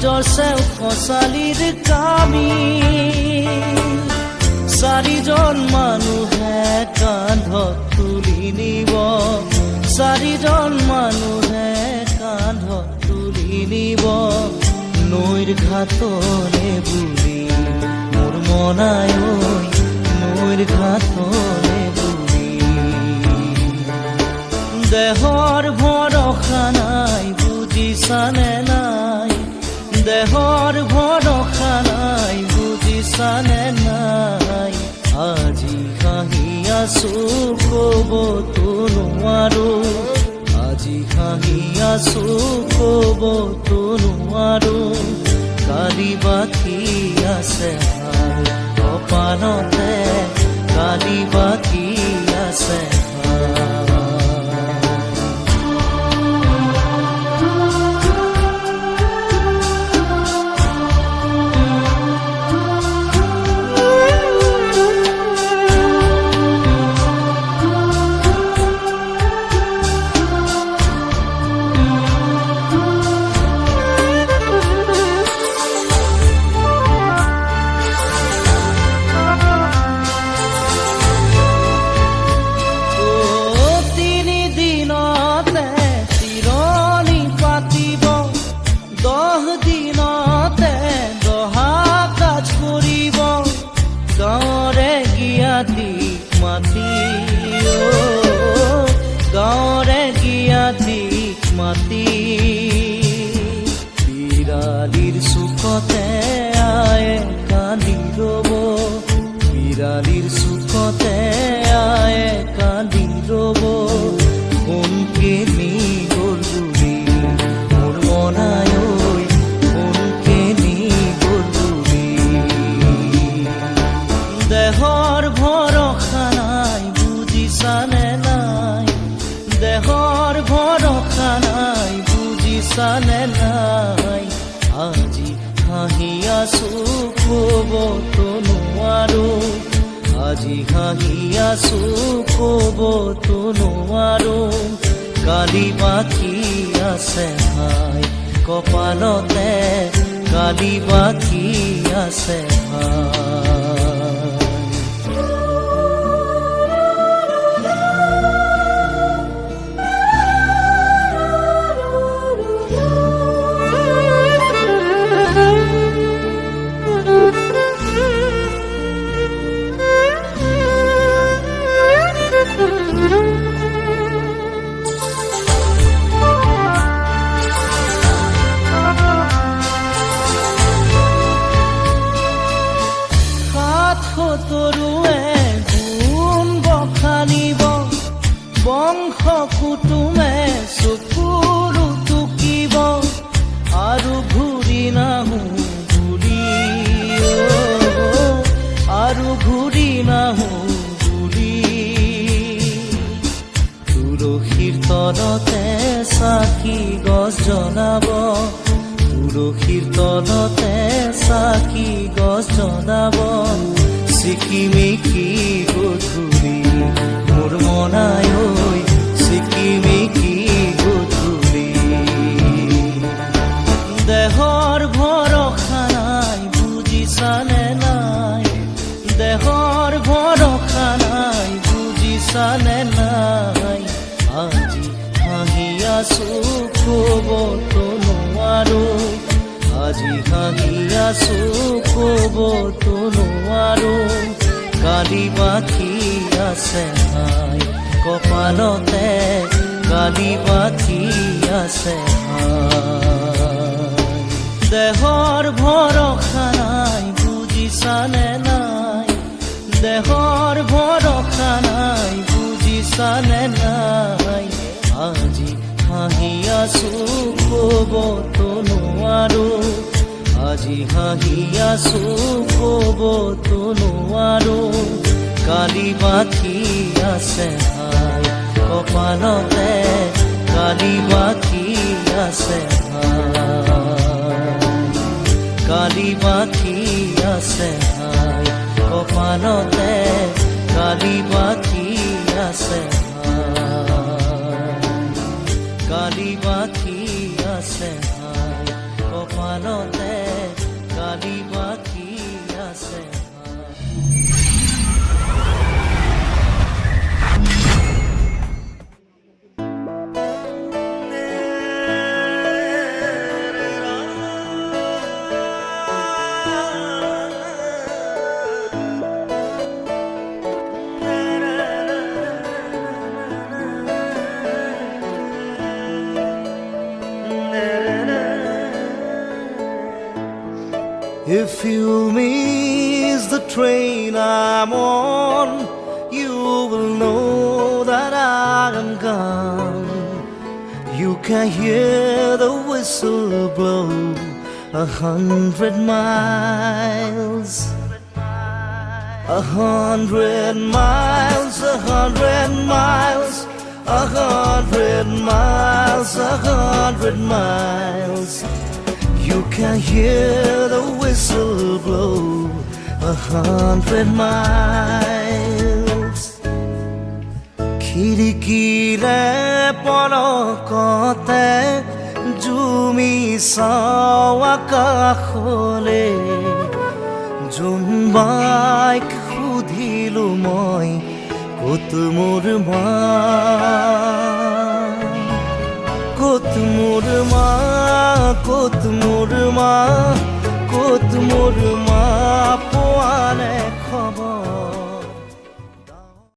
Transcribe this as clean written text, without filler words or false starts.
জৰচেও কচালিৰ কামি চাৰিজন মানুহে কান্ধত তুলি নিব চাৰিজন মানুহে কান্ধত তুলি নিব নৈৰ ঘাটলে বুলি মোৰ মনাই নৈৰ ঘাটলে বুলি দেহৰ ভৰসা নাই বুজিছানে নাই দেহৰ ভৰসা নাই বুজিছানে নাই আজি হাঁহি আছো ক'বতো নোৱাৰো আজি হাঁহি আছো ক'বতো নোৱাৰো কালি বাকী আছে কপালতে কালি বাকী আছে গাঁৱৰে গিয়াতিক মাতি বিৰালিৰ চুকতে আয়ে কান্দি ৰব বিৰালিৰ চুকতে আয়ে কান্দি ৰব কোনকে নি গ'ল বুলি মোৰ মনাই কোনকে নি গ'ল বুলি দেহৰ ভৰসা নাই বুজিছানে নাই দেহৰ ভৰসা নাই বুজিছানে নাই আজি হাঁহি আছো ক'বতো নোৱাৰো আজি হাঁহি আছো ক'বতো নোৱাৰো কালি বাকী আছে ভাই কপালতে কালি বাকী আছে ভাই তৰুৱে গুণ বখানিব বংশ কুটুমে চকুৰু টুকিব আৰু ঘূৰি নাহো বুলি আৰু ঘূৰি নাহো বুলি তুলসীৰ তলতে চাকি গছ জ্বলাব তুলসীৰ তলতে চাকি গছ জ্বলাব চিকিমিকি গধূলি মোৰ মনাই চিকিমিকি গধূলি দেহৰ ভৰসা নাই বুজিছানে নাই দেহৰ ভৰসা নাই বুজিছানে নাই আজি হাঁহি আছো ক'বতো নোৱাৰো আজি হাঁহি আছো ক'বতো নোৱাৰো কালি বাকী আছে ভাই কপালতে কালি বাকী আছে ভাই দেহৰ ভৰসা নাই বুজিছানে নাই দেহৰ ভৰসা নাই বুজিছানে নাই আজি হাঁহি আছো ক'বতো নোৱাৰো আজি হাঁহি আছো ক'বতো নোৱাৰো কালি বাকী আছে ভাই কপালতে কালি বাকী আছে ভাই কালি বাকী আছে ভাই কপালতে কালি বাকী আছে ভাই কালি বাকী আছে ভাই কপালতে আছে If you miss the train I'm on, you will know that I am gone. You can hear the whistle blow 100 miles. 100 miles, 100 miles, 100 miles, 100 miles. You can hear the whistle blow 100 miles. খিৰিকীৰে পলকতে জুমি চাওঁ আকাশলে জোনবাইক সুধিলো মই ক'ত মোৰ মা ক'ত মোৰ মা ক'ত মোৰ মা ক'ত মোৰ মা পোৱা নাই খবৰ